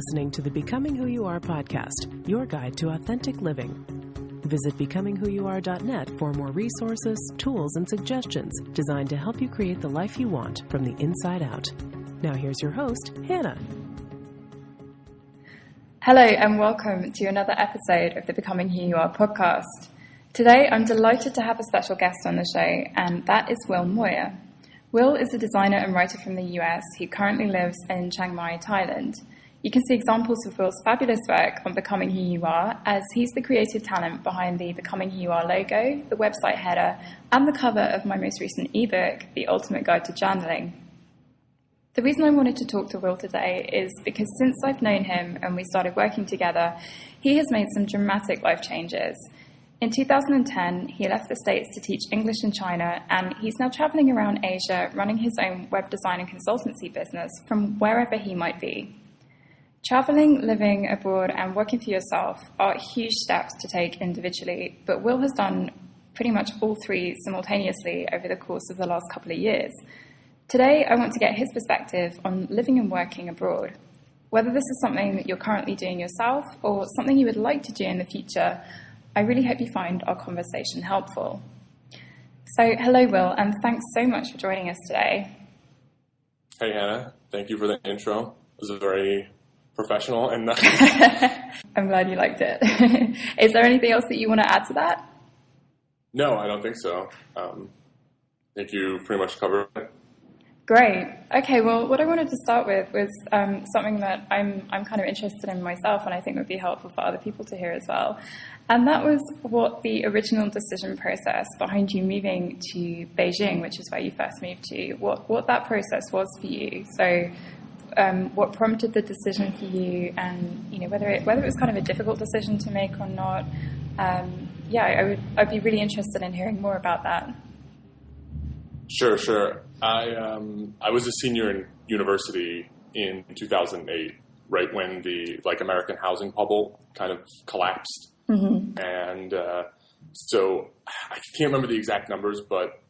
listening to the Becoming Who You Are podcast, your guide to authentic living. Visit becomingwhoyouare.net for more resources, tools, and suggestions designed to help you create the life you want from the inside out. Now here's your host, Hannah. Hello and welcome to another episode of the Becoming Who You Are podcast. Today I'm delighted to have a special guest on the show, and that is Will Moyer. Will is a designer and writer from the US who currently lives in Chiang Mai, Thailand. You can see examples of Will's fabulous work on Becoming Who You Are, as he's the creative talent behind the Becoming Who You Are logo, the website header, and the cover of my most recent ebook, The Ultimate Guide to Journaling. The reason I wanted to talk to Will today is because since I've known him and we started working together, he has made some dramatic life changes. In 2010, he left the States to teach English in China, and he's now traveling around Asia running his own web design and consultancy business from wherever he might be. Traveling, living abroad, and working for yourself are huge steps to take individually, but Will has done pretty much all three simultaneously over the course of the last couple of years. Today, I want to get his perspective on living and working abroad. Whether this is something that you're currently doing yourself or something you would like to do in the future, I really hope you find our conversation helpful. So, hello, Will, and thanks so much for joining us today. Hey, Hannah. Thank you for the intro. It was very professional and nice. I'm glad you liked it. Is there anything else that you want to add to that? No, I don't think so. I think you pretty much covered it. Great. Okay, well, what I wanted to start with was something that I'm kind of interested in myself and I think would be helpful for other people to hear as well. And that was what the original decision process behind you moving to Beijing, which is where you first moved to, what that process was for you. So what prompted the decision for you, and whether it was kind of a difficult decision to make or not. I'd be really interested in hearing more about that. Sure. I was a senior in university in 2008, right when the American housing bubble kind of collapsed. Mm-hmm. And so I can't remember the exact numbers, but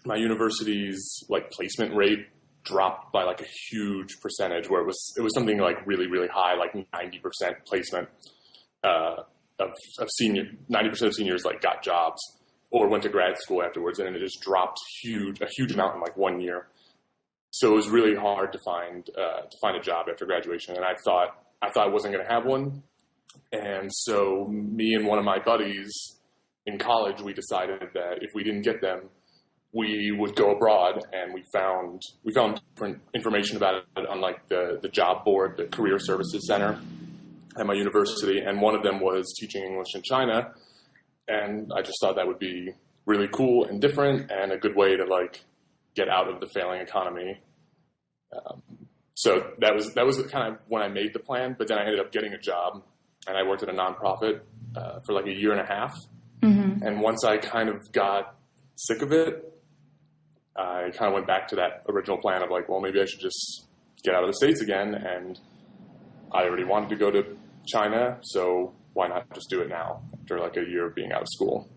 my university's placement rate dropped by a huge percentage, where it was something really, really high, 90% placement of 90% of seniors got jobs or went to grad school afterwards, and it just dropped a huge amount in 1 year. So it was really hard to find a job after graduation, and I thought I wasn't going to have one. And so me and one of my buddies in college, we decided that if we didn't get them, we would go abroad, and we found different information about it on the job board, the Career Services Center at my university, and one of them was teaching English in China. And I just thought that would be really cool and different and a good way to get out of the failing economy. So that was kind of when I made the plan, but then I ended up getting a job, and I worked at a nonprofit for a year and a half. Mm-hmm. And once I kind of got sick of it, I kind of went back to that original plan of maybe I should just get out of the States again. And I already wanted to go to China, so why not just do it now after a year of being out of school?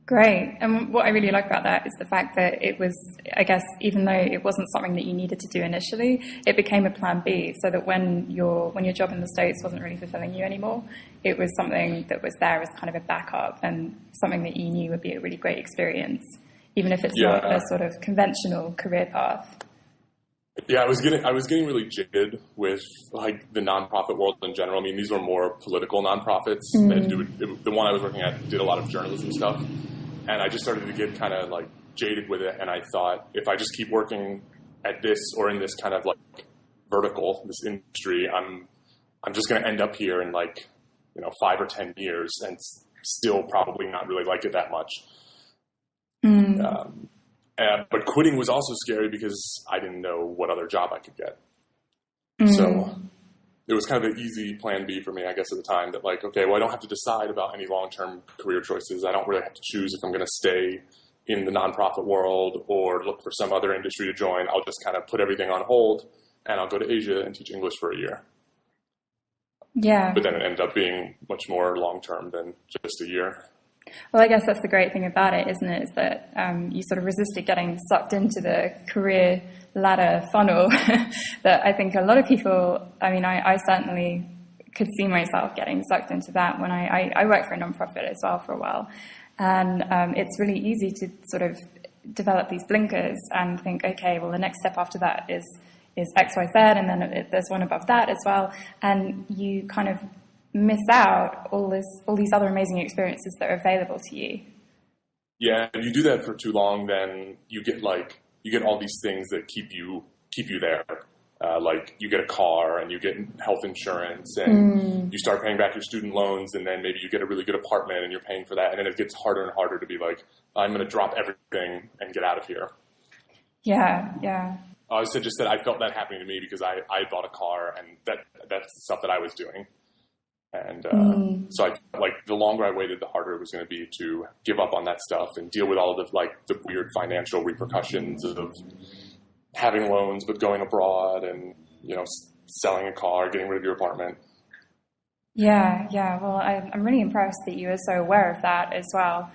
Great. And what I really like about that is the fact that it was, I guess, even though it wasn't something that you needed to do initially, it became a plan B, so that when your job in the States wasn't really fulfilling you anymore, it was something that was there as kind of a backup and something that you knew would be a really great experience, even if it's not a sort of conventional career path. Yeah, I was getting really jaded with the nonprofit world in general. I mean, these were more political nonprofits. Mm. The one I was working at did a lot of journalism stuff, and I just started to get kind of jaded with it. And I thought, if I just keep working at this or in this kind of vertical, this industry, I'm just going to end up here in 5 or 10 years and still probably not really like it that much. Mm. But quitting was also scary because I didn't know what other job I could get. Mm. So it was kind of an easy plan B for me, I guess, at the time, that okay, well, I don't have to decide about any long-term career choices. I don't really have to choose if I'm going to stay in the nonprofit world or look for some other industry to join. I'll just kind of put everything on hold, and I'll go to Asia and teach English for a year. Yeah. But then it ended up being much more long-term than just a year. Well, I guess that's the great thing about it, isn't it? Is that you sort of resisted getting sucked into the career ladder funnel that I think a lot of people, I mean, I certainly could see myself getting sucked into that when I worked for a nonprofit as well for a while. And it's really easy to sort of develop these blinkers and think, okay, well, the next step after that is X, Y, Z, and then there's one above that as well. And you kind of miss out all these other amazing experiences that are available to you. Yeah, if you do that for too long, then you get all these things that keep you there. Like you get a car and you get health insurance and you start paying back your student loans, and then maybe you get a really good apartment and you're paying for that, and then it gets harder and harder to be like, I'm going to drop everything and get out of here. Yeah. I said just that I felt that happening to me because I bought a car, and that's the stuff that I was doing. And so I felt like the longer I waited, the harder it was going to be to give up on that stuff and deal with all of the weird financial repercussions of having loans but going abroad and, selling a car, getting rid of your apartment. Yeah. Well, I'm really impressed that you were so aware of that as well,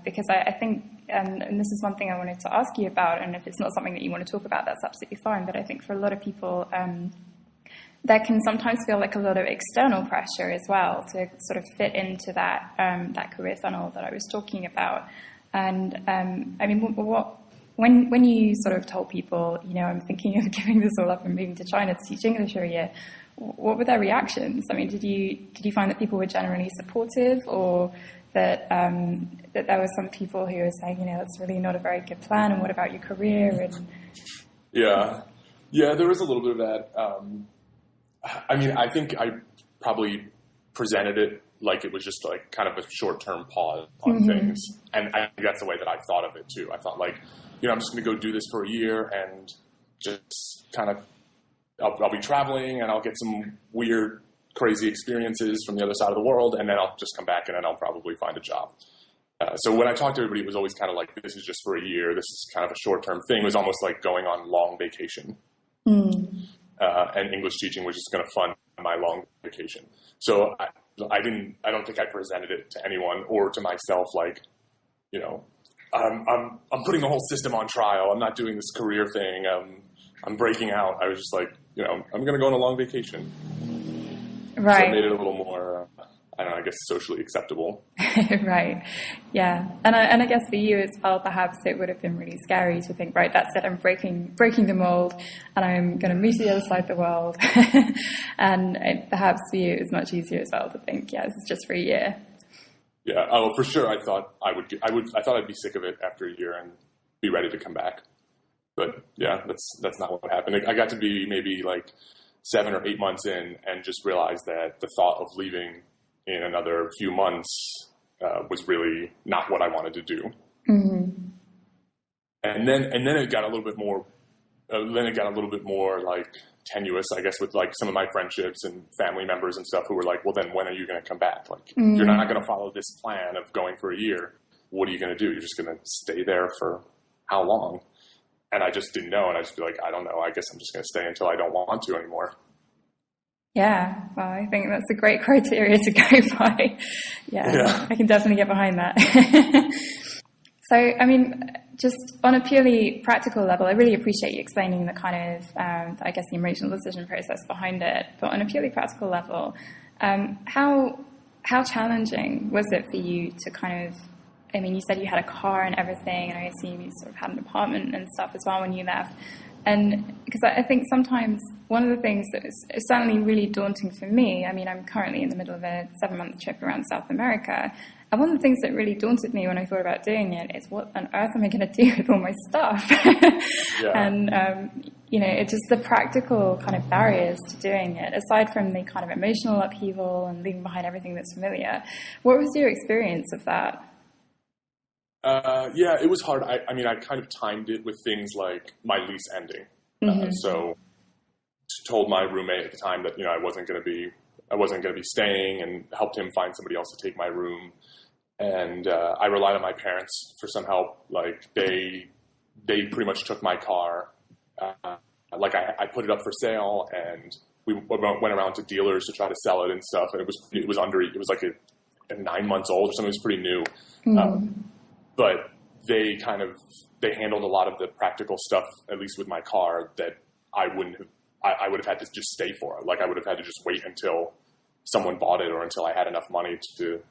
because I think, and this is one thing I wanted to ask you about, and if it's not something that you want to talk about, that's absolutely fine, but I think for a lot of people, there can sometimes feel like a lot of external pressure as well to sort of fit into that career funnel that I was talking about. And I mean, when you sort of told people, I'm thinking of giving this all up and moving to China to teach English for a year, what were their reactions? I mean, did you find that people were generally supportive, or that there were some people who were saying, that's really not a very good plan, and what about your career? And yeah, there was a little bit of that. I mean, I think I probably presented it like it was just like kind of a short-term pause on things. And I think that's the way that I thought of it too. I thought like, I'm just going to go do this for a year and just kind of, I'll be traveling and I'll get some weird, crazy experiences from the other side of the world. And then I'll just come back and then I'll probably find a job. So when I talked to everybody, it was always kind of like, this is just for a year. This is kind of a short-term thing. It was almost like going on long vacation. And English teaching was just going to fund my long vacation. So I don't think I presented it to anyone or to myself like, I'm putting the whole system on trial. I'm not doing this career thing. I'm breaking out. I was just like, I'm going to go on a long vacation. Right. So it made it a little more, I guess socially acceptable. Right. Yeah. And I guess for you as well, perhaps it would have been really scary to think, right, that's it, I'm breaking the mold and I'm going to move to the other side of the world. And perhaps for you, it was much easier as well to think, this is just for a year. Yeah. Oh, for sure. I thought I thought I'd be sick of it after a year and be ready to come back. But yeah, that's not what happened. I got to be maybe like 7 or 8 months in and just realized that the thought of leaving in another few months was really not what I wanted to do. And then it got a little bit more. Then it got a little bit more like tenuous, I guess, with like some of my friendships and family members and stuff who were like, well, then when are you going to come back? Like, you're not going to follow this plan of going for a year. What are you going to do? You're just going to stay there for how long? And I just didn't know. And I just be like, I don't know. I guess I'm just going to stay until I don't want to anymore. Yeah, well, I think that's a great criteria to go by. Yeah. I can definitely get behind that. So, I mean, just on a purely practical level, I really appreciate you explaining the kind of, I guess, the emotional decision process behind it. But on a purely practical level, how challenging was it for you to kind of, I mean, you said you had a car and everything, and I assume you sort of had an apartment and stuff as well when you left. And because I think sometimes one of the things that is certainly really daunting for me, I mean, I'm currently in the middle of a 7-month trip around South America. And one of the things that really daunted me when I thought about doing it is what on earth am I going to do with all my stuff? And, it's just the practical kind of barriers to doing it, aside from the kind of emotional upheaval and leaving behind everything that's familiar. What was your experience of that? It was hard. I mean, I kind of timed it with things like my lease ending. So told my roommate at the time that, I wasn't going to be staying, and helped him find somebody else to take my room. And, I relied on my parents for some help. Like they pretty much took my car. I put it up for sale, and we went around to dealers to try to sell it and stuff. And it was like 9 months old or something. It was pretty new. But they handled a lot of the practical stuff, at least with my car, that I would have had to just stay for. Like I would have had to just wait until someone bought it or until I had enough money to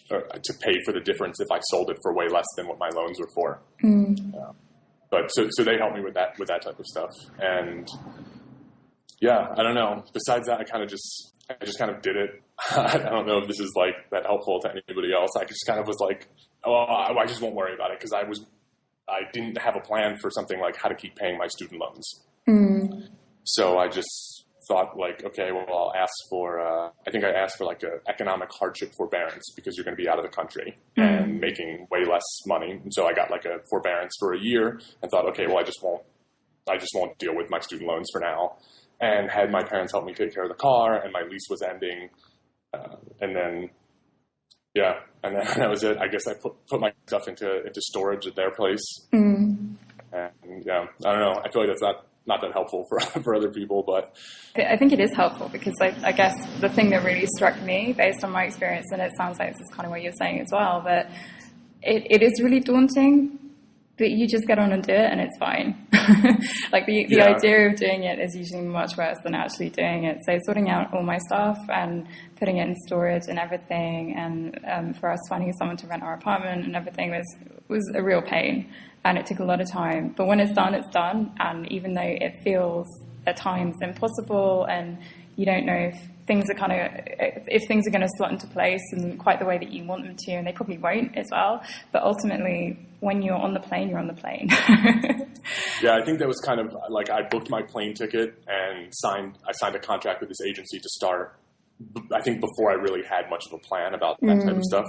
pay for the difference if I sold it for way less than what my loans were for. But so they helped me with that type of stuff. And yeah, I don't know. Besides that, I just kind of did it. I don't know if this is like that helpful to anybody else. I just kind of was like, I just won't worry about it, because I didn't have a plan for something like how to keep paying my student loans. So I just thought like, okay, well, I'll ask for, I think I asked for like a economic hardship forbearance, because you're going to be out of the country and making way less money. And so I got like a forbearance for a year and thought, okay, well, I just won't deal with my student loans for now. And had my parents help me take care of the car, and my lease was ending. And then that was it. I guess I put my stuff into storage at their place. And yeah, I don't know. I feel like that's not that helpful for other people, but I think it is helpful, because I guess the thing that really struck me based on my experience, and it sounds like this is kind of what you're saying as well, that it is really daunting, but you just get on and do it and it's fine. Like the idea of doing it is usually much worse than actually doing it. So sorting out all my stuff and putting it in storage and everything, and for us finding someone to rent our apartment and everything was a real pain, and it took a lot of time. But when it's done, it's done. And even though it feels at times impossible, and you don't know if things are going to slot into place in quite the way that you want them to, and they probably won't as well. But ultimately, when you're on the plane, you're on the plane. Yeah, I think that was kind of like, I booked my plane ticket and I signed a contract with this agency to start, I think, before I really had much of a plan about that type of stuff.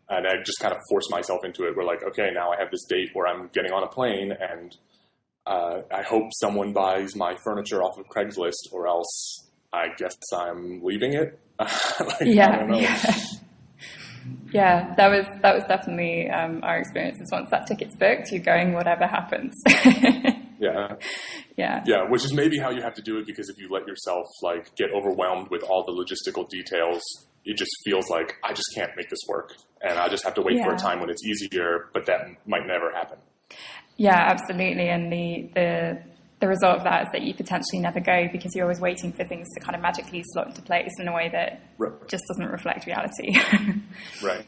And I just kind of forced myself into it. We're like, okay, now I have this date where I'm getting on a plane, and I hope someone buys my furniture off of Craigslist, or else I guess I'm leaving it. I don't know. Yeah, that was definitely our experience. Is once that ticket's booked, you're going whatever happens. Yeah, which is maybe how you have to do it, because if you let yourself like get overwhelmed with all the logistical details, it just feels like, I just can't make this work, and I just have to wait for a time when it's easier, but that might never happen. Yeah, absolutely. And the result of that is that you potentially never go, because you're always waiting for things to kind of magically slot into place in a way that just doesn't reflect reality. Right.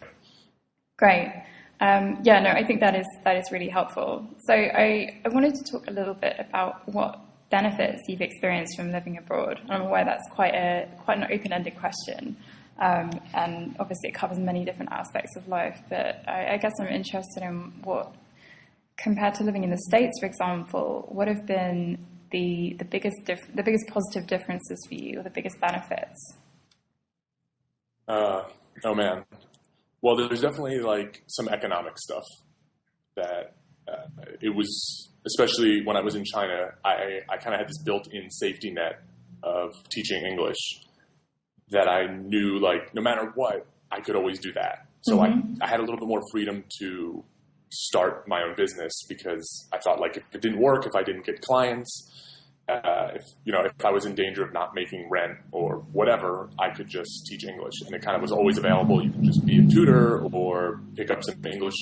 Great. I think that is really helpful. So I wanted to talk a little bit about what benefits you've experienced from living abroad. I'm aware that's quite an open-ended question, and obviously it covers many different aspects of life. But I guess I'm interested in what, compared to living in the States, for example, what have been the biggest positive differences for you, or the biggest benefits? Oh man. Well, there's definitely like some economic stuff that it was, especially when I was in China, I kind of had this built-in safety net of teaching English that I knew, like, no matter what, I could always do that. So I had a little bit more freedom to start my own business, because I thought, like, if it didn't work, if I didn't get clients, if I was in danger of not making rent or whatever, I could just teach English, and it kind of was always available. You can just be a tutor or pick up some English,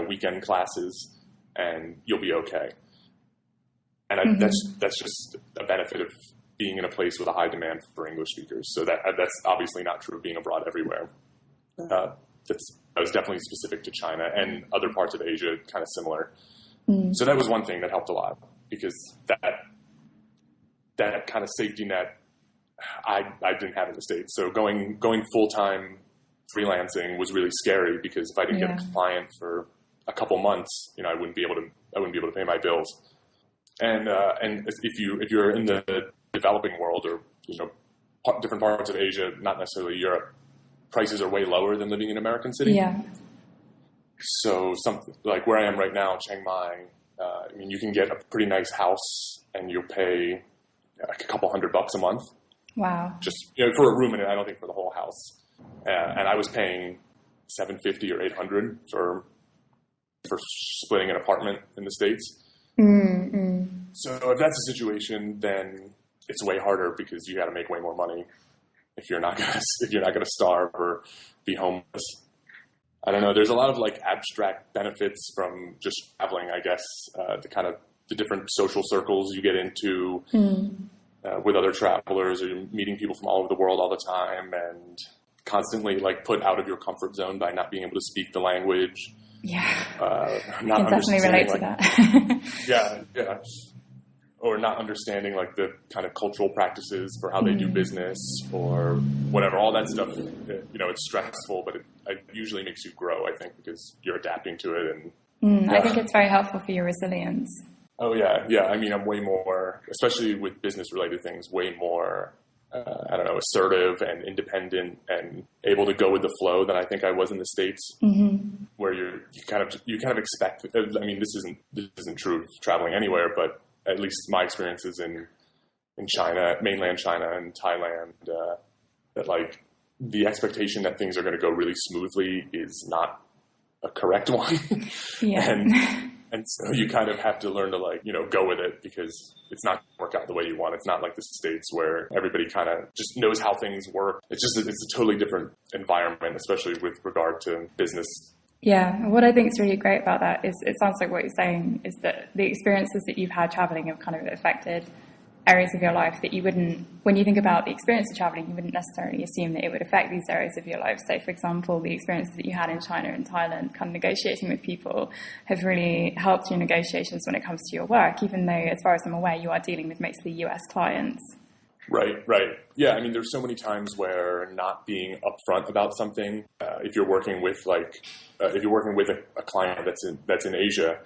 weekend classes, and you'll be okay. And that's just a benefit of being in a place with a high demand for English speakers. So that's obviously not true of being abroad everywhere. That was definitely specific to China, and other parts of Asia, kind of similar. So that was one thing that helped a lot, because that kind of safety net I didn't have in the States. So going full-time freelancing was really scary, because if I didn't get a client for a couple months, I wouldn't be able to pay my bills. And if you're in the developing world, or different parts of Asia, not necessarily Europe, prices are way lower than living in American City. Yeah. So something like where I am right now, Chiang Mai, you can get a pretty nice house and you'll pay like a couple $100 a month. Wow. Just for a room in it. I don't think for the whole house. And I was paying $750 or $800 for splitting an apartment in the States. So if that's the situation, then it's way harder, because you got to make way more money if you're not gonna starve or be homeless. I don't know. There's a lot of like abstract benefits from just traveling, I guess, the different social circles you get into with other travelers, or you're meeting people from all over the world all the time, and constantly like put out of your comfort zone by not being able to speak the language. Yeah, I can definitely relate to that. Yeah. Or not understanding like the kind of cultural practices for how they do business or whatever. All that stuff, it's stressful, but it usually makes you grow, I think, because you're adapting to it. And I think it's very helpful for your resilience. Oh, yeah. Yeah. I mean, I'm way more, especially with business-related things, way more, assertive and independent and able to go with the flow than I think I was in the States, where you kind of expect. I mean, this isn't true of traveling anywhere, but at least my experiences in China, mainland China and Thailand, that like the expectation that things are going to go really smoothly is not a correct one. Yeah. And so you kind of have to learn to go with it, because it's not going to work out the way you want. It's not like the States where everybody kind of just knows how things work. It's a totally different environment, especially with regard to business. Yeah, what I think is really great about that is it sounds like what you're saying is that the experiences that you've had traveling have kind of affected areas of your life that you wouldn't, when you think about the experience of traveling, you wouldn't necessarily assume that it would affect these areas of your life. So, for example, the experiences that you had in China and Thailand, kind of negotiating with people, have really helped your negotiations when it comes to your work, even though, as far as I'm aware, you are dealing with mostly US clients. Right. Yeah, I mean, there's so many times where not being upfront about something, if you're working with a client that's in Asia,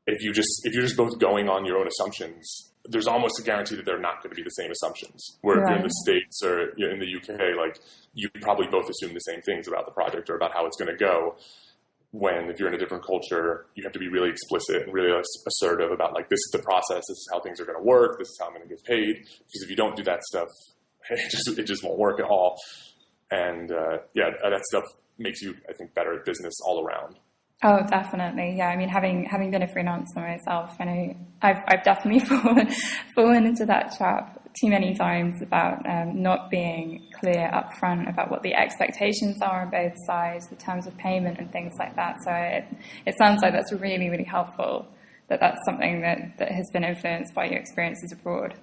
if you're just both going on your own assumptions, there's almost a guarantee that they're not going to be the same assumptions. Where if you're in the States or you're in the UK, like you probably both assume the same things about the project or about how it's going to go. When if you're in a different culture, you have to be really explicit and really assertive about like, this is the process, this is how things are going to work, this is how I'm going to get paid. Because if you don't do that stuff, it just won't work at all. And that stuff makes you, I think, better at business all around. Oh, definitely. Yeah. I mean, having been a freelancer myself, I know I've definitely fallen into that trap too many times about not being clear up front about what the expectations are on both sides, the terms of payment and things like that. So it sounds like that's really, really helpful, that's something that has been influenced by your experiences abroad.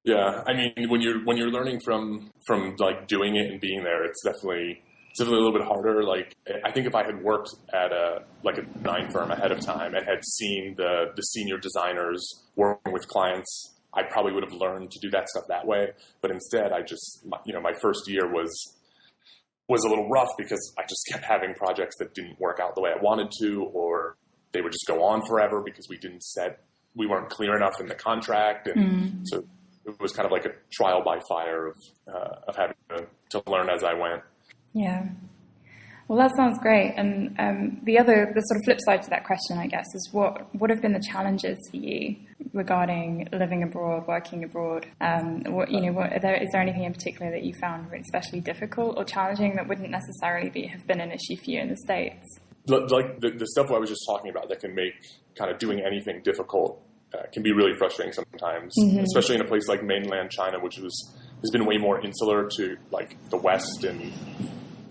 Yeah. I mean, when you're learning from like doing it and being there, it's definitely a little bit harder. Like, I think if I had worked at a design firm ahead of time and had seen the senior designers working with clients, I probably would have learned to do that stuff that way. But instead, my first year was a little rough because I just kept having projects that didn't work out the way I wanted to, or they would just go on forever because we weren't clear enough in the contract. And so it was kind of like a trial by fire of having to learn as I went. Yeah. Well, that sounds great. And the sort of flip side to that question, I guess, is what have been the challenges for you regarding living abroad, working abroad? Is there anything in particular that you found really especially difficult or challenging that wouldn't necessarily have been an issue for you in the States? Like the stuff I was just talking about that can make kind of doing anything difficult can be really frustrating sometimes, especially in a place like mainland China, which has been way more insular to like the West and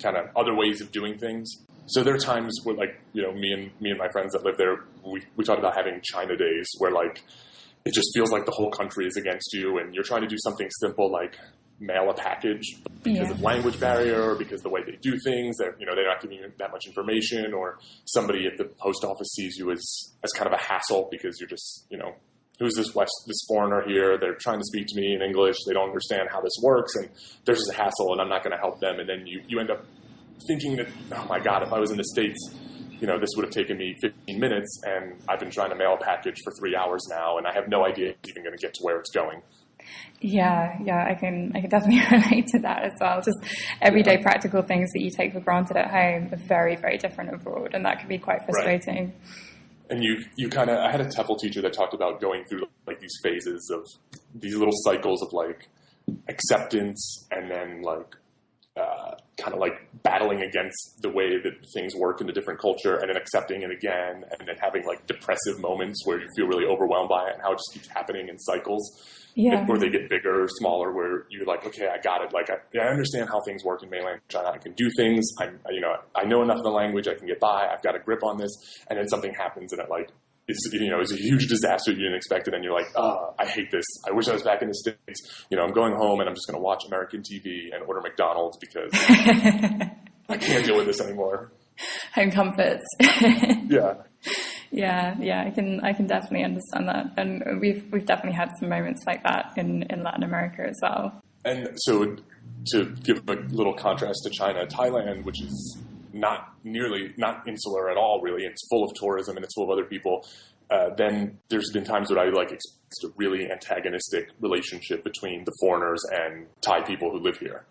kind of other ways of doing things. So there are times where me and my friends that live there, we talk about having China days where like it just feels like the whole country is against you and you're trying to do something simple like mail a package because of language barrier or because the way they do things, they're not giving you that much information, or somebody at the post office sees you as kind of a hassle because you're just, who's this foreigner here? They're trying to speak to me in English. They don't understand how this works, and there's just a hassle, and I'm not going to help them. And then you end up thinking that, oh my God, if I was in the States, this would have taken me 15 minutes, and I've been trying to mail a package for 3 hours now, and I have no idea it's even going to get to where it's going. Yeah, I can definitely relate to that as well. Just everyday practical things that you take for granted at home are very, very different abroad, and that can be quite frustrating. Right. And I had a TEFL teacher that talked about going through like these phases of these little cycles of like acceptance and then like kind of like battling against the way that things work in a different culture, and then accepting it again, and then having like depressive moments where you feel really overwhelmed by it, and how it just keeps happening in cycles. Yeah. Or they get bigger or smaller, where you're like, okay, I got it. Like, I understand how things work in mainland China. I can do things. I know enough of the language. I can get by. I've got a grip on this. And then something happens, and it like, it's a huge disaster you didn't expect it. And you're like, I hate this. I wish I was back in the States. I'm going home and I'm just going to watch American TV and order McDonald's because I can't deal with this anymore. Home comforts. Yeah. Yeah, I can definitely understand that, and we've definitely had some moments like that in Latin America as well. And so, to give a little contrast to China, Thailand, which is not insular at all, really, it's full of tourism and it's full of other people. Then there's been times where I like experienced a really antagonistic relationship between the foreigners and Thai people who live here,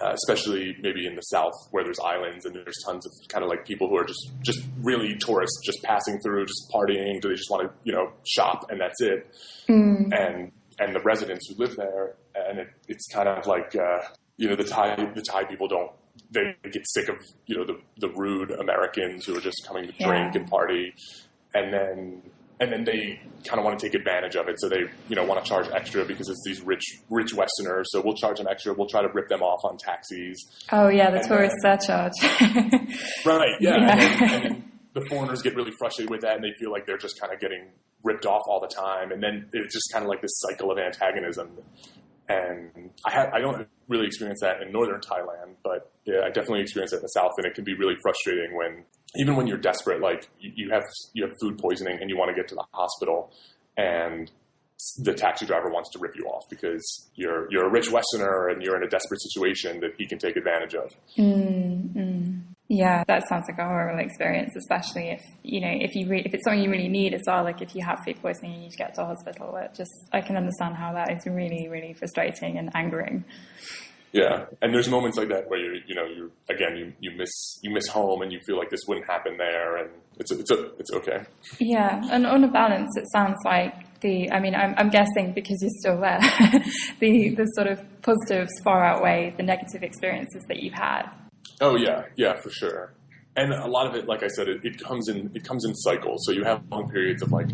especially maybe in the south where there's islands and there's tons of kind of like people who are just really tourists, just passing through, just partying. Do they just want to shop and that's it? And the residents who live there, and it's kind of like the Thai people they get sick of the rude Americans who are just coming to drink and party. And then they kind of want to take advantage of it. So they, want to charge extra because it's these rich Westerners. So we'll charge them extra. We'll try to rip them off on taxis. Oh yeah, the tourist surcharge. Right. Yeah. And then the foreigners get really frustrated with that, and they feel like they're just kind of getting ripped off all the time. And then it's just kind of like this cycle of antagonism. And I don't really experience that in northern Thailand, but yeah, I definitely experience it in the south, and it can be really frustrating even when you're desperate, like you have food poisoning and you want to get to the hospital, and the taxi driver wants to rip you off because you're a rich Westerner and you're in a desperate situation that he can take advantage of. Yeah, that sounds like a horrible experience, especially if it's something you really need as well. Like if you have food poisoning and you need to get to a hospital, I can understand how that is really, really frustrating and angering. Yeah, and there's moments like that where you miss home and you feel like this wouldn't happen there, and it's okay. Yeah, and on a balance, it sounds like I'm guessing because you're still there, the sort of positives far outweigh the negative experiences that you've had. Oh yeah, for sure. And a lot of it, like I said, it comes in cycles. So you have long periods of like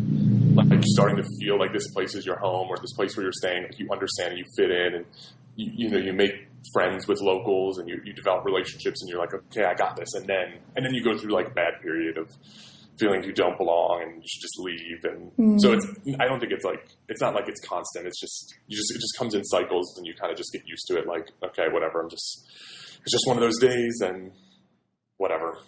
starting to feel like this place is your home, or this place where you're staying, like you understand and you fit in, and you make friends with locals, and you develop relationships, and you're like, okay, I got this. And then you go through like a bad period of feeling you don't belong and you should just leave. And so I don't think it's not like it's constant. It just comes in cycles, and you kind of just get used to it. Like, okay, whatever. It's just one of those days, and whatever.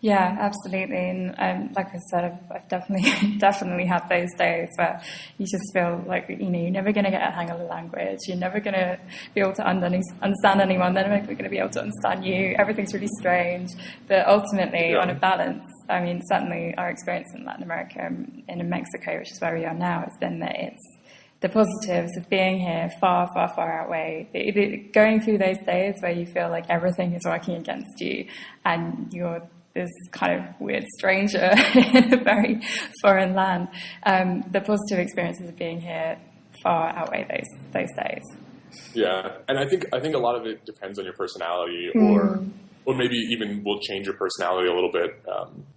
Yeah, absolutely. And like I said, I've definitely had those days where you just feel like, you're never going to get a hang of the language. You're never going to be able to understand anyone. They're never going to be able to understand you. Everything's really strange. But ultimately, on a balance, certainly our experience in Latin America and in Mexico, which is where we are now, has been that the positives of being here far, far, far outweigh. Going through those days where you feel like everything is working against you and you're this kind of weird stranger in a very foreign land, the positive experiences of being here far outweigh those days. Yeah, and I think a lot of it depends on your personality, or maybe even will change your personality a little bit,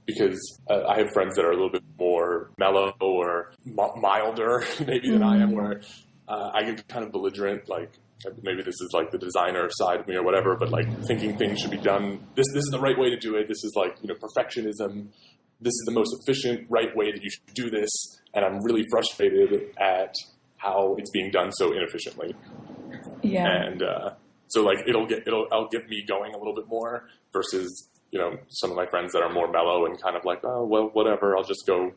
because I have friends that are a little bit more mellow or milder maybe than I am, where I get kind of belligerent, like maybe this is like the designer side of me or whatever, but like thinking things should be done. This is the right way to do it. This is like, perfectionism. This is the most efficient, right way that you should do this. And I'm really frustrated at how it's being done so inefficiently. Yeah. And so like it'll get me going a little bit more versus, some of my friends that are more mellow and kind of like, oh, well, whatever. I'll just go,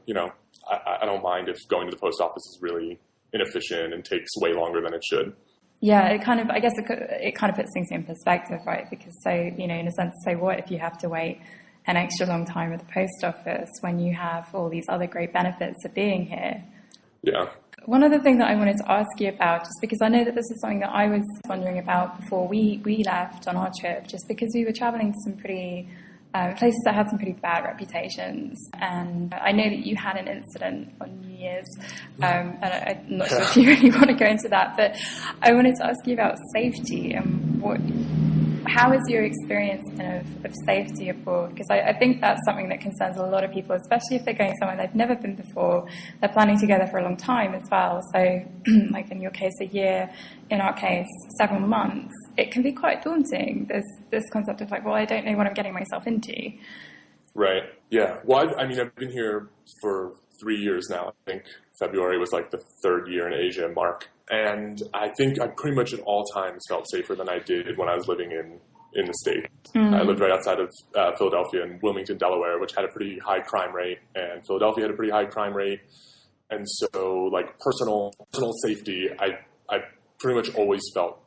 I don't mind if going to the post office is really inefficient and takes way longer than it should. Yeah, it kind of puts things in perspective, right? Because in a sense, what if you have to wait an extra long time at the post office when you have all these other great benefits of being here? Yeah. One other thing that I wanted to ask you about, just because I know that this is something that I was wondering about before we left on our trip, just because we were traveling to some pretty places that had some pretty bad reputations. And I know that you had an incident on New Year's, and I'm not sure if you really want to go into that, but I wanted to ask you about safety and How has your experience kind of safety abroad? Because I think that's something that concerns a lot of people, especially if they're going somewhere they've never been before. They're planning together for a long time as well. So like in your case, a year, in our case, several months. It can be quite daunting. There's this concept of like, well, I don't know what I'm getting myself into. Right. Yeah. Well, I've been here for 3 years now. I think February was like the third year in Asia mark. And I think I pretty much at all times felt safer than I did when I was living in the States. I lived right outside of Philadelphia in Wilmington, Delaware, which had a pretty high crime rate, and Philadelphia had a pretty high crime rate. And so like personal safety, I pretty much always felt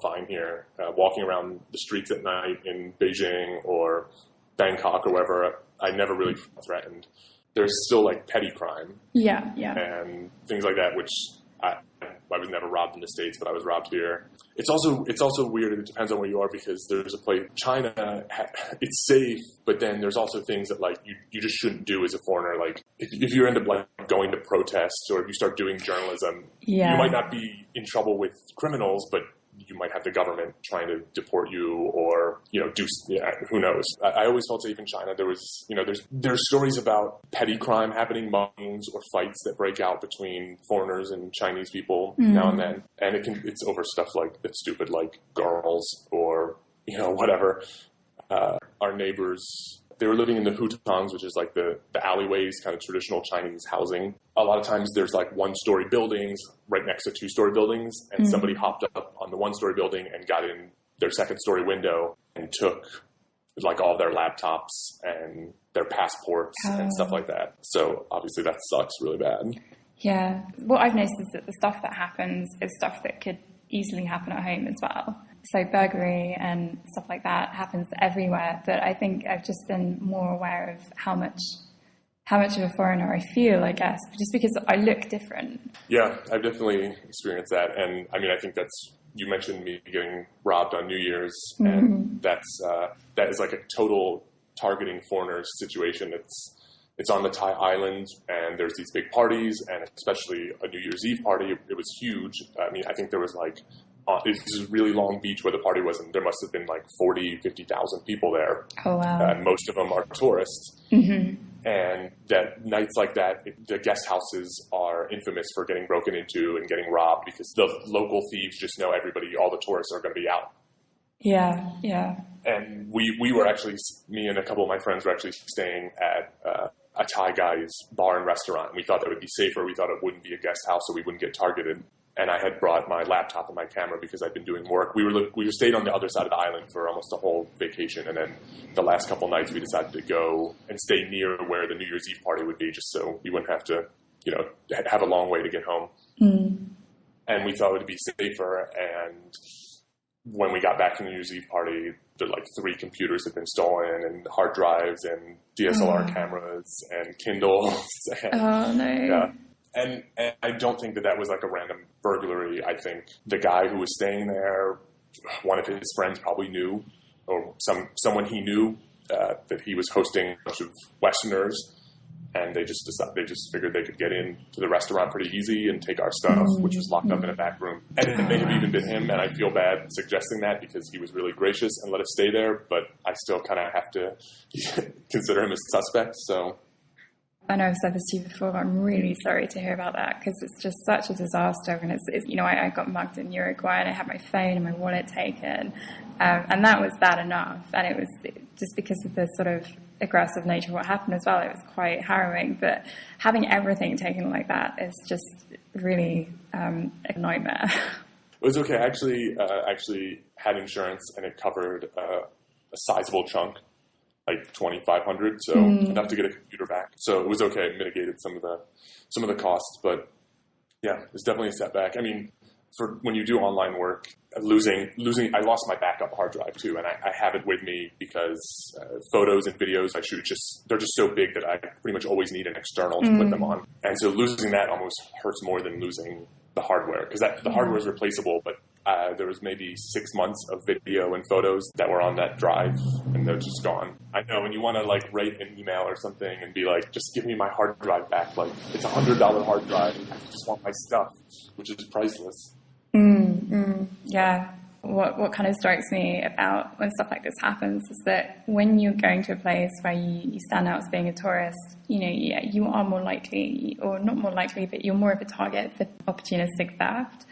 fine here. Walking around the streets at night in Beijing or Bangkok or wherever, I never really felt threatened. There's still like petty crime. Yeah. And things like that, which I was never robbed in the States, but I was robbed here. It's also weird. It depends on where you are, because there's a place, China, it's safe, but then there's also things that like you just shouldn't do as a foreigner. Like if you end up like going to protests, or if you start doing journalism, you might not be in trouble with criminals, but you might have the government trying to deport you, or, who knows. I always felt safe in China. There was, there's stories about petty crime happening, muggings or fights that break out between foreigners and Chinese people now and then. And it's over stuff like that's stupid, like girls or, whatever. Our neighbors, they were living in the hutongs, which is like the alleyways, kind of traditional Chinese housing. A lot of times there's like one-story buildings right next to two-story buildings, and somebody hopped up on the one-story building and got in their second-story window and took like all their laptops and their passports and stuff like that. So obviously that sucks really bad. Yeah. What I've noticed is that the stuff that happens is stuff that could easily happen at home as well. So burglary and stuff like that happens everywhere. But I think I've just been more aware of how much of a foreigner I feel, I guess, just because I look different. Yeah, I've definitely experienced that. And I mean, I think you mentioned me getting robbed on New Year's, and that is like a total targeting foreigners situation. It's on the Thai Islands, and there's these big parties, and especially a New Year's Eve party. It was huge. I mean, I think there was like, this is really Long Beach where the party was, and there must have been like 50,000 people there. Oh, wow. Most of them are tourists. And that nights like that, the guest houses are infamous for getting broken into and getting robbed, because the local thieves just know all the tourists are going to be out. Yeah. And we were actually, me and a couple of my friends were actually staying at a Thai guy's bar and restaurant. We thought that would be safer. We thought it wouldn't be a guest house, so we wouldn't get targeted. And I had brought my laptop and my camera because I'd been doing work. We stayed on the other side of the island for almost a whole vacation. And then the last couple of nights we decided to go and stay near where the New Year's Eve party would be, just so we wouldn't have to, have a long way to get home. And we thought it would be safer. And when we got back from the New Year's Eve party, there like 3 computers had been stolen, and hard drives and DSLR cameras and Kindles. Oh, no. Yeah. And I don't think that was like a random burglary. I think the guy who was staying there, one of his friends probably knew, or someone he knew, that he was hosting a bunch of Westerners, and they just figured they could get in to the restaurant pretty easy and take our stuff, which was locked up in a back room. And it may have even been him, and I feel bad suggesting that because he was really gracious and let us stay there, but I still kind of have to consider him a suspect, so... I know I've said this to you before, but I'm really sorry to hear about that, because it's just such a disaster. And it's I got mugged in Uruguay, and I had my phone and my wallet taken, and that was bad enough. And it was just because of the sort of aggressive nature of what happened as well. It was quite harrowing, but having everything taken like that is just really a nightmare. It was okay. I actually had insurance, and it covered a sizable chunk. Like $2,500, so enough to get a computer back. So it was okay. It mitigated some of the costs, but yeah, it's definitely a setback. I mean, for when you do online work, losing, I lost my backup hard drive too, and I have it with me because photos and videos I shoot they're just so big that I pretty much always need an external to put them on. And so losing that almost hurts more than losing the hardware, because the hardware is replaceable, but there was maybe 6 months of video and photos that were on that drive, and they're just gone. I know, and you want to like write an email or something and be like, just give me my hard drive back. Like, it's $100 hard drive. I just want my stuff, which is priceless. Yeah. what kind of strikes me about when stuff like this happens is that when you're going to a place where you stand out as being a tourist, you are more likely, or not more likely, but you're more of a target for opportunistic theft.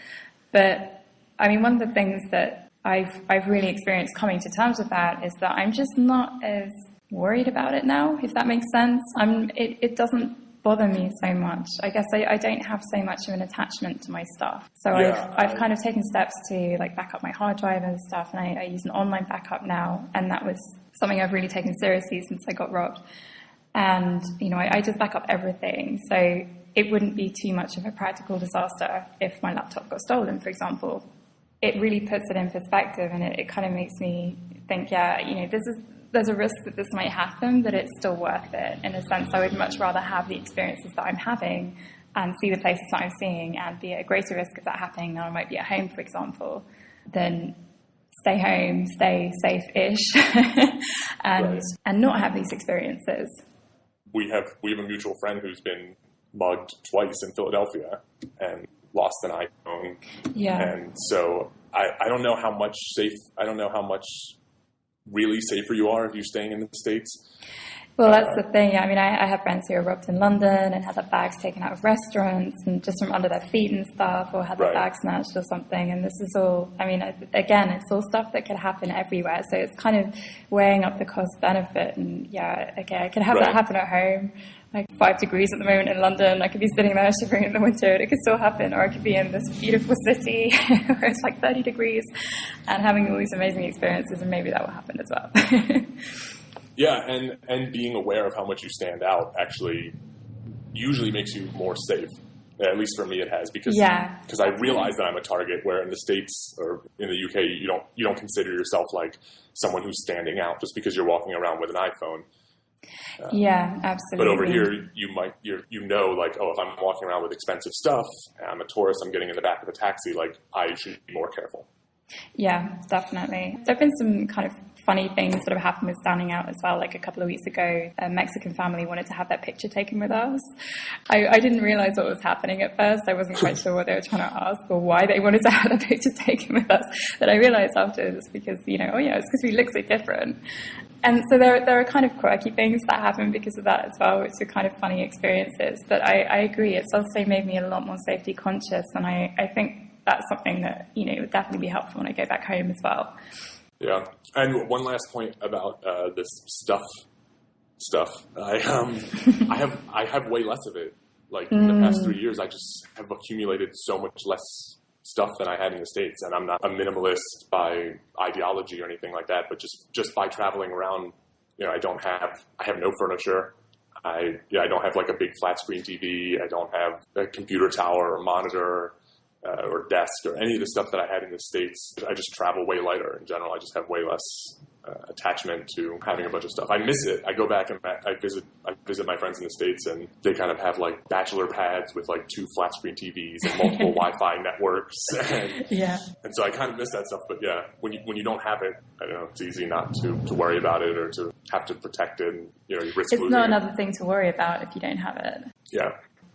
But I mean, one of the things that I've really experienced coming to terms with that is that I'm just not as worried about it now, if that makes sense. It doesn't bother me so much. I guess I don't have so much of an attachment to my stuff. So I've kind of taken steps to like back up my hard drive and stuff, and I use an online backup now, and that was something I've really taken seriously since I got robbed. And I just back up everything, so it wouldn't be too much of a practical disaster if my laptop got stolen, for example. It really puts it in perspective, and it kind of makes me think, there's a risk that this might happen, but it's still worth it. In a sense, I would much rather have the experiences that I'm having and see the places that I'm seeing and be at a greater risk of that happening now I might be at home, for example, than stay home, stay safe-ish, and not have these experiences. We have a mutual friend who's been mugged twice in Philadelphia and lost an iPhone. Yeah. And so I don't know how much really safer you are if you're staying in the States. Well, that's the thing. I mean, I have friends who are robbed in London and had their bags taken out of restaurants and just from under their feet and stuff, or had their bags snatched or something. And this is all, I mean, again, it's all stuff that could happen everywhere. So it's kind of weighing up the cost benefit. And I could have that happen at home. Like 5 degrees at the moment in London. I could be sitting there shivering in the winter, and it could still happen. Or I could be in this beautiful city where it's like 30 degrees and having all these amazing experiences, and maybe that will happen as well. Yeah, and being aware of how much you stand out actually usually makes you more safe. At least for me, it has, because I realize that I'm a target. Where in the States or in the UK, you don't consider yourself like someone who's standing out just because you're walking around with an iPhone. Yeah, absolutely. But over here, like, oh, if I'm walking around with expensive stuff, and I'm a tourist, I'm getting in the back of a taxi, like, I should be more careful. Yeah, definitely. There have been some kind of funny things that have happened with standing out as well. Like a couple of weeks ago, a Mexican family wanted to have their picture taken with us. I didn't realize what was happening at first. I wasn't quite sure what they were trying to ask or why they wanted to have their picture taken with us. But I realized afterwards because, it's because we look so different. And so there are kind of quirky things that happen because of that as well, which are kind of funny experiences. But I agree, it's also made me a lot more safety conscious, and I think that's something that, would definitely be helpful when I go back home as well. Yeah. And one last point about this stuff. I have way less of it. Like in the past 3 years, I just have accumulated so much less stuff than I had in the States. And I'm not a minimalist by ideology or anything like that, but just by traveling around, I have no furniture. I don't have like a big flat screen TV. I don't have a computer tower or monitor or desk or any of the stuff that I had in the States. I just travel way lighter in general. I just have way less attachment to having a bunch of stuff. I miss it. I go back and I visit my friends in the States, and they kind of have like bachelor pads with like 2 flat screen TVs and multiple Wi-Fi networks. And so I kind of miss that stuff. But yeah, when you don't have it, I don't know, it's easy not to worry about it or to have to protect it. And, you risk losing it. It's not another thing to worry about if you don't have it. Yeah.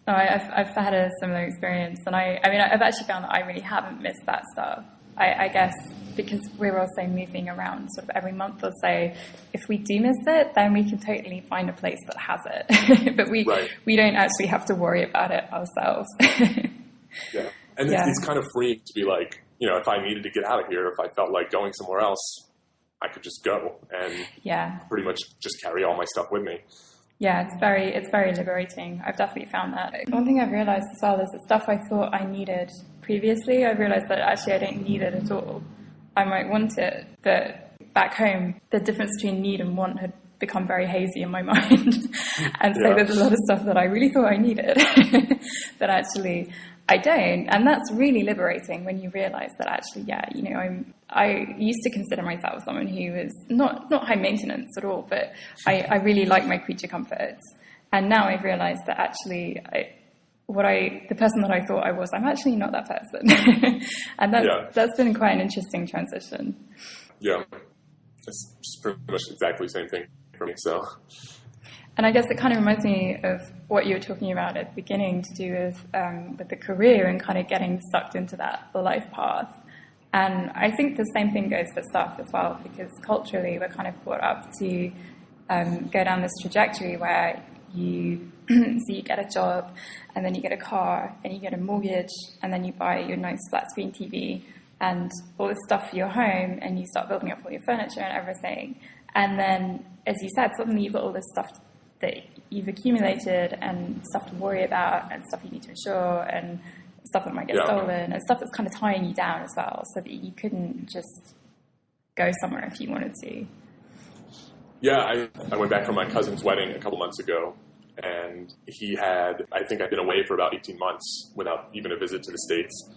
No, I've had a similar experience, and I've actually found that I really haven't missed that stuff. I guess because we're also moving around sort of every month or so, if we do miss it, then we can totally find a place that has it. But we don't actually have to worry about it ourselves. Yeah. And it's kind of freeing to be like, if I needed to get out of here, if I felt like going somewhere else, I could just go and pretty much just carry all my stuff with me. Yeah, it's very liberating. I've definitely found that. One thing I've realized as well is the stuff I thought I needed previously, I realized that actually I don't need it at all. I might want it, but back home, the difference between need and want had become very hazy in my mind. And so there's a lot of stuff that I really thought I needed that actually I don't. And that's really liberating when you realize that actually, I used to consider myself someone who was not high maintenance at all, but I really like my creature comforts. And now I've realized that actually the person that I thought I was, I'm actually not that person. And that's been quite an interesting transition. Yeah. It's pretty much exactly the same thing for me, so. And I guess it kind of reminds me of what you were talking about at the beginning to do with the career and kind of getting sucked into that life path. And I think the same thing goes for stuff as well, because culturally we're kind of brought up to go down this trajectory where you so you get a job, and then you get a car, and you get a mortgage, and then you buy your nice flat screen TV and all this stuff for your home, and you start building up all your furniture and everything. And then, as you said, suddenly you've got all this stuff that you've accumulated, and stuff to worry about, and stuff you need to insure, and stuff that might get stolen, and stuff that's kind of tying you down as well, so that you couldn't just go somewhere if you wanted to. Yeah, I went back from my cousin's wedding a couple months ago, and I think I'd been away for about 18 months without even a visit to the States,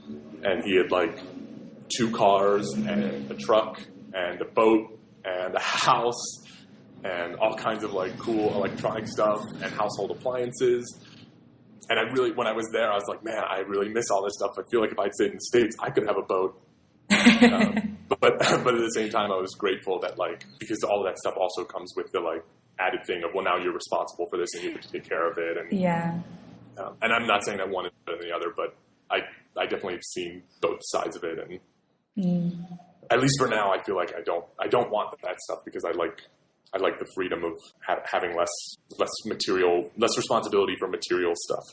and he had like 2 cars and a truck and a boat and a house and all kinds of like cool electronic stuff and household appliances. And when I was there, I was like, man, I really miss all this stuff. I feel like if I'd stayed in the States, I could have a boat. But at the same time, I was grateful that because all of that stuff also comes with the added thing of, well, now you're responsible for this and you have to take care of it. And and I'm not saying that one is better than the other, but I definitely have seen both sides of it. And at least for now, I feel like I don't want that stuff, because I like the freedom of having less responsibility for material stuff.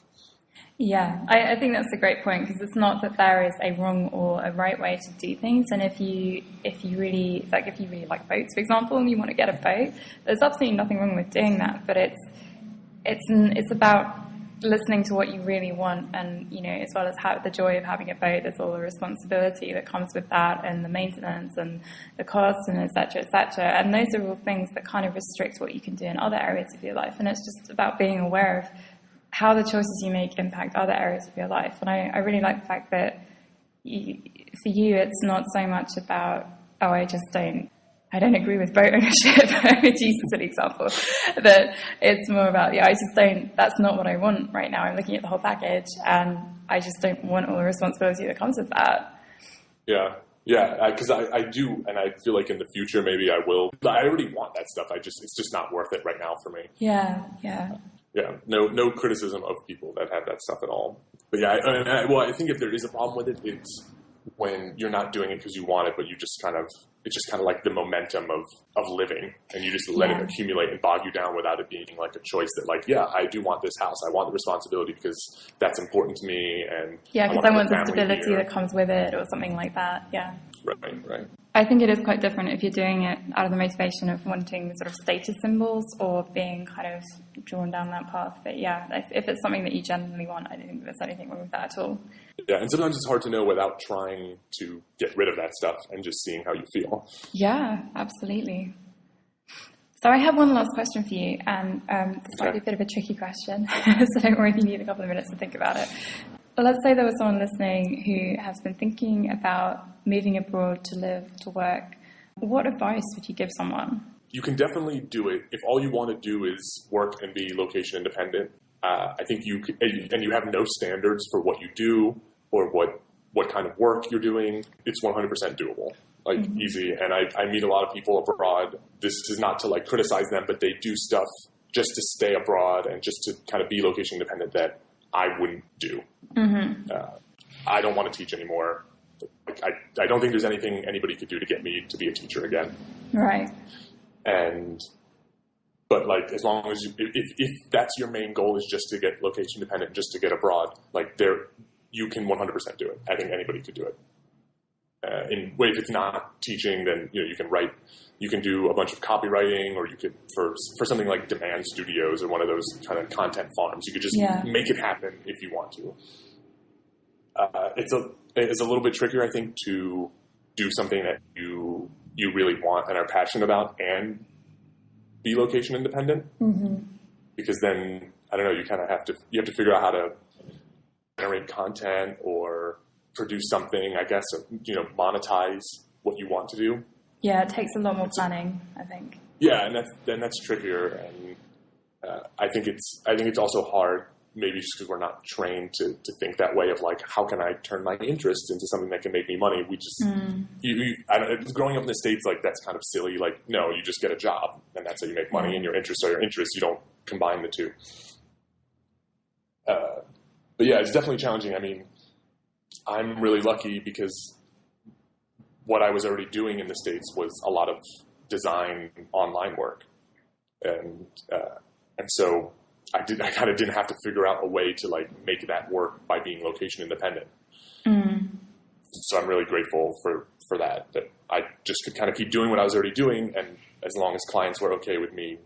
Yeah, I think that's a great point, because it's not that there is a wrong or a right way to do things. And if you really like boats, for example, and you want to get a boat, there's absolutely nothing wrong with doing that. But it's about listening to what you really want, and as well as the joy of having a boat, there's all the responsibility that comes with that, and the maintenance and the costs, and et cetera, and those are all things that kind of restrict what you can do in other areas of your life. And it's just about being aware of how the choices you make impact other areas of your life. And I really like the fact that for you it's not so much about, I don't agree with boat ownership, to use a silly example, that it's more about, that's not what I want right now. I'm looking at the whole package, and I just don't want all the responsibility that comes with that. Yeah, because I do, and I feel like in the future maybe I will. But I already want that stuff. It's just not worth it right now for me. Yeah. Yeah, no criticism of people that have that stuff at all. But yeah, I think if there is a problem with it, it's when you're not doing it because you want it, but it's just kind of like the momentum of living, and you just let it accumulate and bog you down without it being like a choice that I do want this house. I want the responsibility because that's important to me. And because I want the stability that comes with it, or something like that. Yeah. Right. I think it is quite different if you're doing it out of the motivation of wanting sort of status symbols or being kind of drawn down that path. But if it's something that you genuinely want, I don't think there's anything wrong with that at all. Yeah, and sometimes it's hard to know without trying to get rid of that stuff and just seeing how you feel. Yeah, absolutely. So I have one last question for you, and this might be a bit of a tricky question, so don't worry if you need a couple of minutes to think about it. But let's say there was someone listening who has been thinking about moving abroad to live, to work. What advice would you give someone? You can definitely do it if all you want to do is work and be location independent. I think you could, and you have no standards for what you do or what kind of work you're doing. It's 100% doable, easy. And I meet a lot of people abroad. This is not to criticize them, but they do stuff just to stay abroad and just to kind of be location independent that I wouldn't do. I don't want to teach anymore. I don't think there's anything anybody could do to get me to be a teacher again. Right. But as long as if that's your main goal is just to get location dependent, just to get abroad, you can 100% do it. I think anybody could do it. If it's not teaching, then you can write. You can do a bunch of copywriting, or you could for something like Demand Studios or one of those kind of content farms. You could just make it happen if you want to. It's a little bit trickier, I think, to do something that you really want and are passionate about and be location independent, because then I don't know. You kind of have to figure out how to generate content or produce something, I guess, or, monetize what you want to do. Yeah, it takes a lot more planning, I think. Yeah, and that's trickier, and I think it's also hard, maybe just because we're not trained to think that way of how can I turn my interests into something that can make me money? We just growing up in the States, that's kind of silly. No, you just get a job, and that's how you make money, and your interests are your interests. You don't combine the two. But yeah, it's definitely challenging. I mean, I'm really lucky because what I was already doing in the States was a lot of design online work. And so I kind of didn't have to figure out a way to like make that work by being location independent. So I'm really grateful for that I just could kind of keep doing what I was already doing. And as long as clients were okay with me,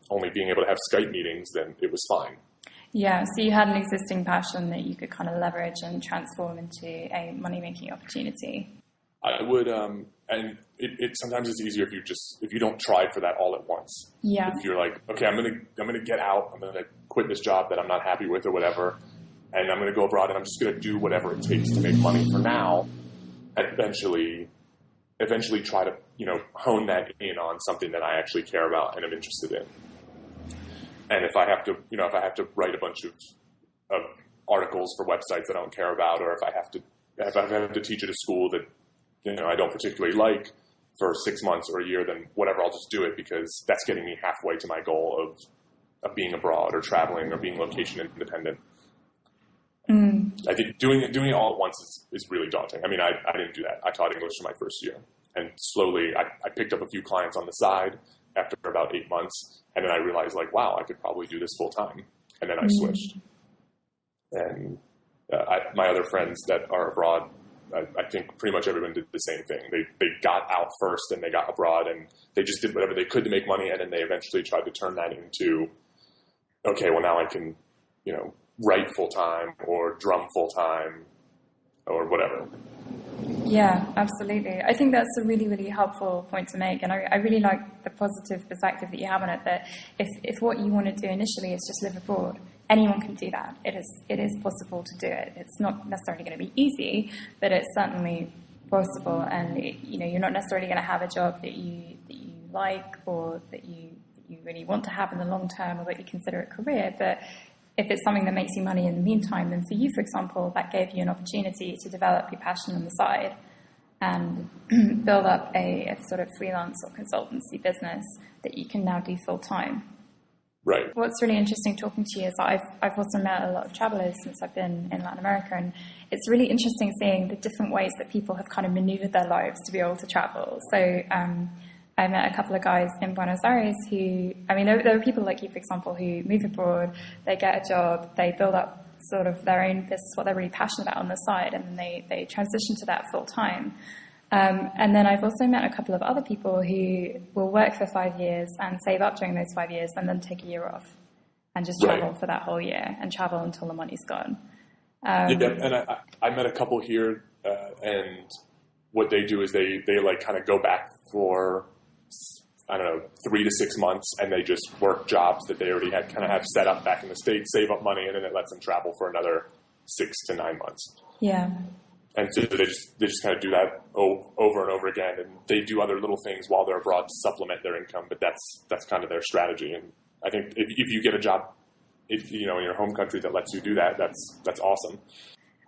only being able to have Skype meetings, then it was fine. Yeah, so you had an existing passion that you could kind of leverage and transform into a money-making opportunity. I would, and it sometimes it's easier if you don't try for that all at once. Yeah. If you're like, okay, I'm gonna get out, I'm gonna quit this job that I'm not happy with or whatever, and I'm gonna go abroad and I'm just gonna do whatever it takes to make money for now, and eventually try to hone that in on something that I actually care about and am interested in. And if I have to write a bunch of articles for websites that I don't care about, or if I have to teach at a school that I don't particularly like for 6 months or a year, then whatever, I'll just do it because that's getting me halfway to my goal of being abroad or traveling or being location independent. I think doing it all at once is really daunting. I mean, I didn't do that. I taught English for my first year, and slowly I picked up a few clients on the side after about 8 months. And then I realized, like, wow, I could probably do this full time. And then I switched. And my other friends that are abroad, I think pretty much everyone did the same thing. They got out first and they got abroad and they just did whatever they could to make money. And then they eventually tried to turn that into, okay, well, now I can, write full time or drum full time or whatever. Yeah, absolutely. I think that's a really, really helpful point to make. And I really like the positive perspective that you have on it, that if what you want to do initially is just live abroad, anyone can do that. It is possible to do it. It's not necessarily going to be easy, but it's certainly possible. And, you're not necessarily going to have a job that you like or that you really want to have in the long term or that you consider a career. But if it's something that makes you money in the meantime, then for you, for example, that gave you an opportunity to develop your passion on the side and build up a sort of freelance or consultancy business that you can now do full time. Right. What's really interesting talking to you is that I've also met a lot of travelers since I've been in Latin America, and it's really interesting seeing the different ways that people have kind of maneuvered their lives to be able to travel. So I met a couple of guys in Buenos Aires who, there are people like you, for example, who move abroad, they get a job, they build up sort of their own business, what they're really passionate about on the side, and then they transition to that full time. And then I've also met a couple of other people who will work for 5 years and save up during those 5 years and then take a year off and just travel for that whole year and travel until the money's gone. And I met a couple here, and what they do is they like kind of go back for, 3 to 6 months, and they just work jobs that they already had kind of have set up back in the States, save up money, and then it lets them travel for another 6 to 9 months. Yeah. And so they just kind of do that over and over again, and they do other little things while they're abroad to supplement their income. But that's kind of their strategy. And I think if you get a job, in your home country that lets you do that, that's awesome.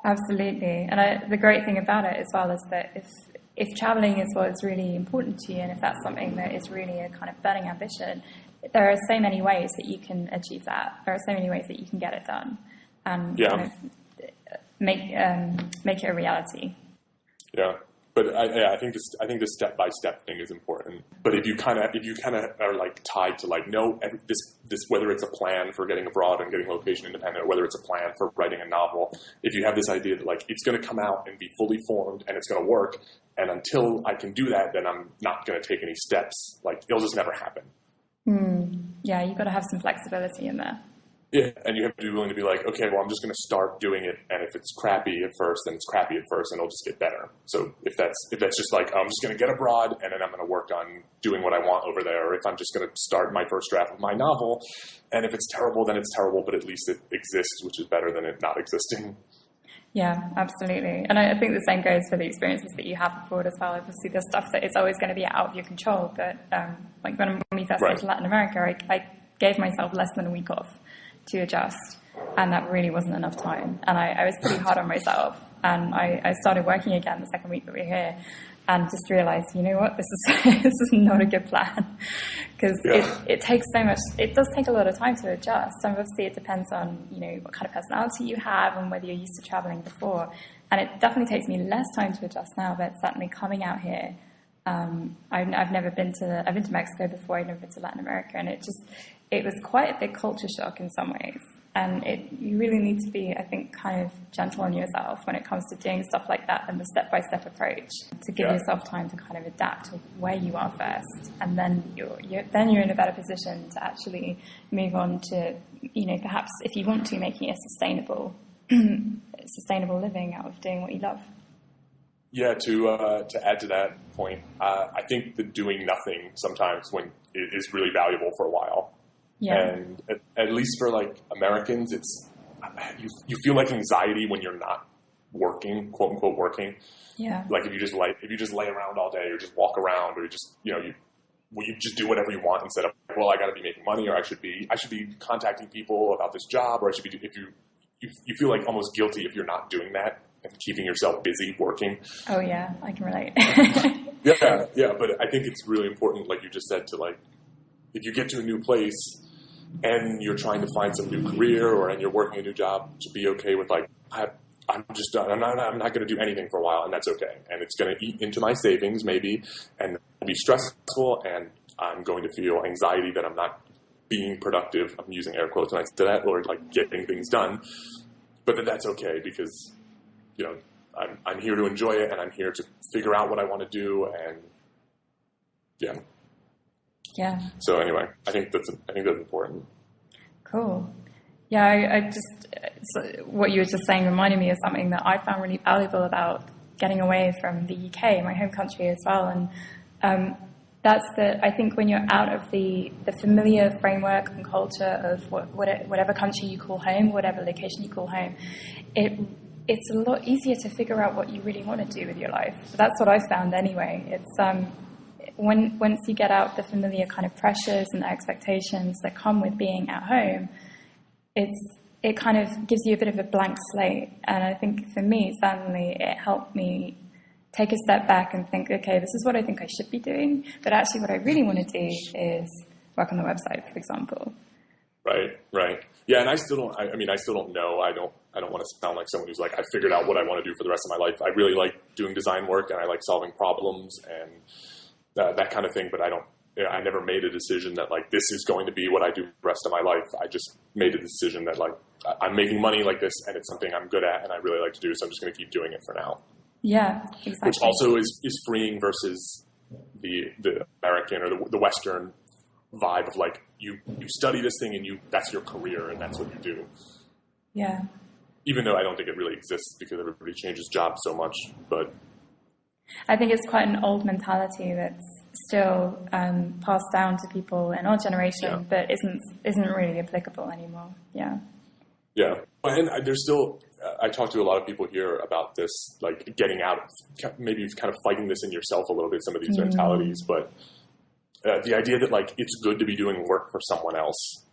Absolutely. And the great thing about it as well is that if traveling is what is really important to you, and if that's something that is really a kind of burning ambition, there are so many ways that you can achieve that. There are so many ways that you can get it done and kind of make it a reality. Yeah, but I think the step-by-step thing is important. But if you kind of are like tied to like, no, this whether it's a plan for getting abroad and getting location independent, or whether it's a plan for writing a novel, if you have this idea that like it's going to come out and be fully formed and it's going to work, and until I can do that, then I'm not going to take any steps. Like it'll just never happen. Yeah, you've got to have some flexibility in there. Yeah, and you have to be willing to be like, okay, well, I'm just going to start doing it, and if it's crappy at first, then it's crappy at first, and it'll just get better. So if that's just like, I'm just going to get abroad, and then I'm going to work on doing what I want over there, or if I'm just going to start my first draft of my novel, and if it's terrible, then it's terrible, but at least it exists, which is better than it not existing. Yeah, absolutely. And I think the same goes for the experiences that you have abroad as well. Obviously, there's stuff that is always going to be out of your control, but like when we first went to Latin America, I gave myself less than a week off to adjust, and that really wasn't enough time, and I was pretty hard on myself, and I started working again the second week that we were here, and just realized, you know what, this is this is not a good plan, because it takes so much. It does take a lot of time to adjust. And obviously, it depends on, you know, what kind of personality you have and whether you're used to traveling before. And it definitely takes me less time to adjust now. But certainly coming out here, I've never been to. I've been to Mexico before. I've never been to Latin America, and it was quite a big culture shock in some ways. And you really need to be, I think, kind of gentle on yourself when it comes to doing stuff like that, and the step-by-step approach to give yourself time to kind of adapt to where you are first, and then you're in a better position to actually move on to, you know, perhaps if you want to, making a sustainable living out of doing what you love. Yeah, to add to that point, I think the doing nothing sometimes when it is really valuable for a while. Yeah. And at least for like Americans, it's you feel like anxiety when you're not working, quote unquote working. Yeah. Like if you just lay around all day, or just walk around, or you just, you know, you just do whatever you want instead of, well, I got to be making money, or I should be contacting people about this job, or I should be, if you feel like almost guilty if you're not doing that and keeping yourself busy working. Oh yeah, I can relate. yeah, but I think it's really important, like you just said, to like, if you get to a new place and you're trying to find some new career, and you're working a new job, to be okay with like, I'm just done. I'm not going to do anything for a while, and that's okay. And it's going to eat into my savings maybe, and it'll be stressful, and I'm going to feel anxiety that I'm not being productive. I'm using air quotes when I say that, or like getting things done. But that's okay, because, you know, I'm here to enjoy it, and I'm here to figure out what I want to do, and yeah. Yeah. So anyway, I think that's important. Cool. Yeah, what you were just saying reminded me of something that I found really valuable about getting away from the UK, my home country as well. And that's I think when you're out of the familiar framework and culture of whatever country you call home, whatever location you call home, it's a lot easier to figure out what you really want to do with your life. That's what I found anyway. It's once you get out the familiar kind of pressures and expectations that come with being at home, it kind of gives you a bit of a blank slate. And I think for me, certainly, it helped me take a step back and think, okay, this is what I think I should be doing, but actually what I really want to do is work on the website, for example. Right. Yeah, and I still don't know. I don't want to sound like someone who's like, I figured out what I want to do for the rest of my life. I really like doing design work, and I like solving problems and that kind of thing, but I never made a decision that like, this is going to be what I do the rest of my life. I just made a decision that like, I'm making money like this, and it's something I'm good at and I really like to do, so I'm just going to keep doing it for now. Yeah, exactly. Which also is freeing versus the American or the Western vibe of like, you study this thing and that's your career and that's what you do. Yeah. Even though I don't think it really exists, because everybody changes jobs so much, but I think it's quite an old mentality that's still passed down to people in our generation, but isn't really applicable anymore. Yeah. Yeah, and there's still. I talk to a lot of people here about this, like getting out, maybe kind of fighting this in yourself a little bit. Some of these mentalities, but the idea that like it's good to be doing work for someone else.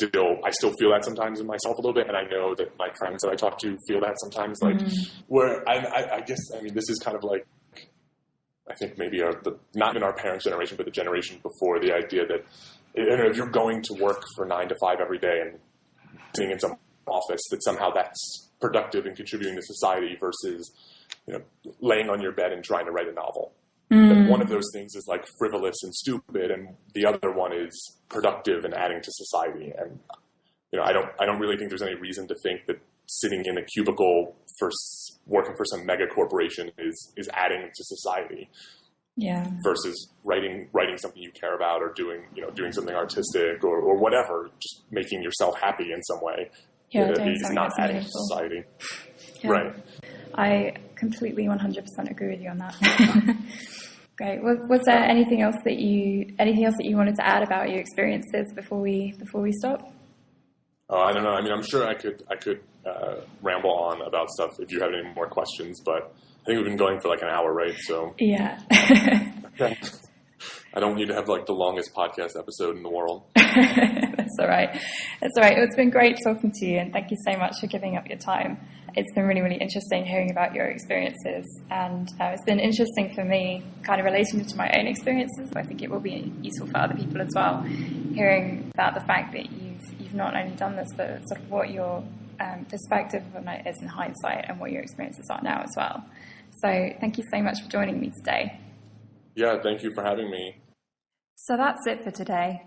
I still feel that sometimes in myself a little bit, and I know that my friends that I talk to feel that sometimes. Like, where I guess this is kind of like. I think maybe not in our parents' generation, but the generation before, the idea that if you're going to work for 9 to 5 every day and sitting in some office, that somehow that's productive and contributing to society versus, you know, laying on your bed and trying to write a novel. That one of those things is like frivolous and stupid, and the other one is productive and adding to society. And, you know, I don't really think there's any reason to think that sitting in a cubicle for working for some mega corporation is adding to society. Yeah. Versus writing something you care about, or doing something artistic or whatever, just making yourself happy in some way. Yeah, is not adding to society. Yeah. Right. I completely 100% agree with you on that. Great. Was there anything else that you wanted to add about your experiences before we stop? Oh, I don't know. I mean, I'm sure I could ramble on about stuff if you have any more questions, but I think we've been going for like an hour, right? So yeah. I don't need to have like the longest podcast episode in the world. That's all right. It's been great talking to you, and thank you so much for giving up your time. it's been really, really interesting hearing about your experiences, and it's been interesting for me kind of relating to my own experiences. I think it will be useful for other people as well, hearing about the fact that you've not only done this, but sort of what your perspective on it is in hindsight and what your experiences are now as well. So thank you so much for joining me today. Yeah, thank you for having me. So that's it for today.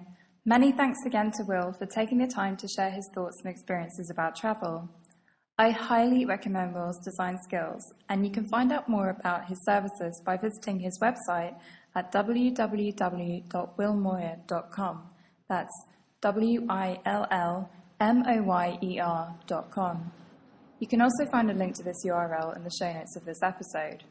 Many thanks again to Will for taking the time to share his thoughts and experiences about travel. I highly recommend Will's design skills, and you can find out more about his services by visiting his website at www.willmoyer.com. That's WILLMOYER.com. You can also find a link to this URL in the show notes of this episode.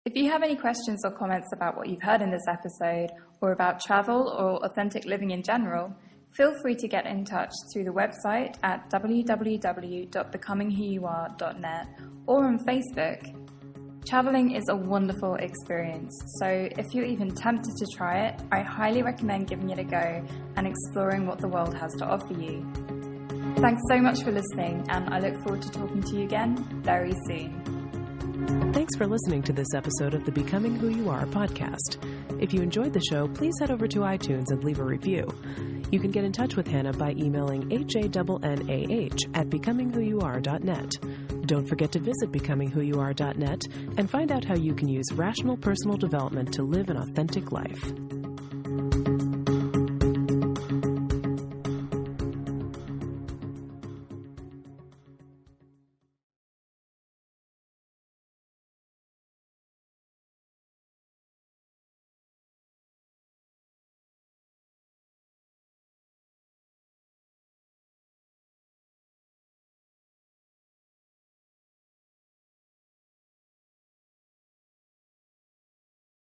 If you have any questions or comments about what you've heard in this episode, or about travel or authentic living in general, feel free to get in touch through the website at www.becomingwhoyouare.net or on Facebook. Traveling is a wonderful experience, so if you're even tempted to try it, I highly recommend giving it a go and exploring what the world has to offer you. Thanks so much for listening, and I look forward to talking to you again very soon. Thanks for listening to this episode of the Becoming Who You Are podcast. If you enjoyed the show, please head over to iTunes and leave a review. You can get in touch with Hannah by emailing hannah@becomingwhoyouare.net. Don't forget to visit becomingwhoyouare.net and find out how you can use rational personal development to live an authentic life.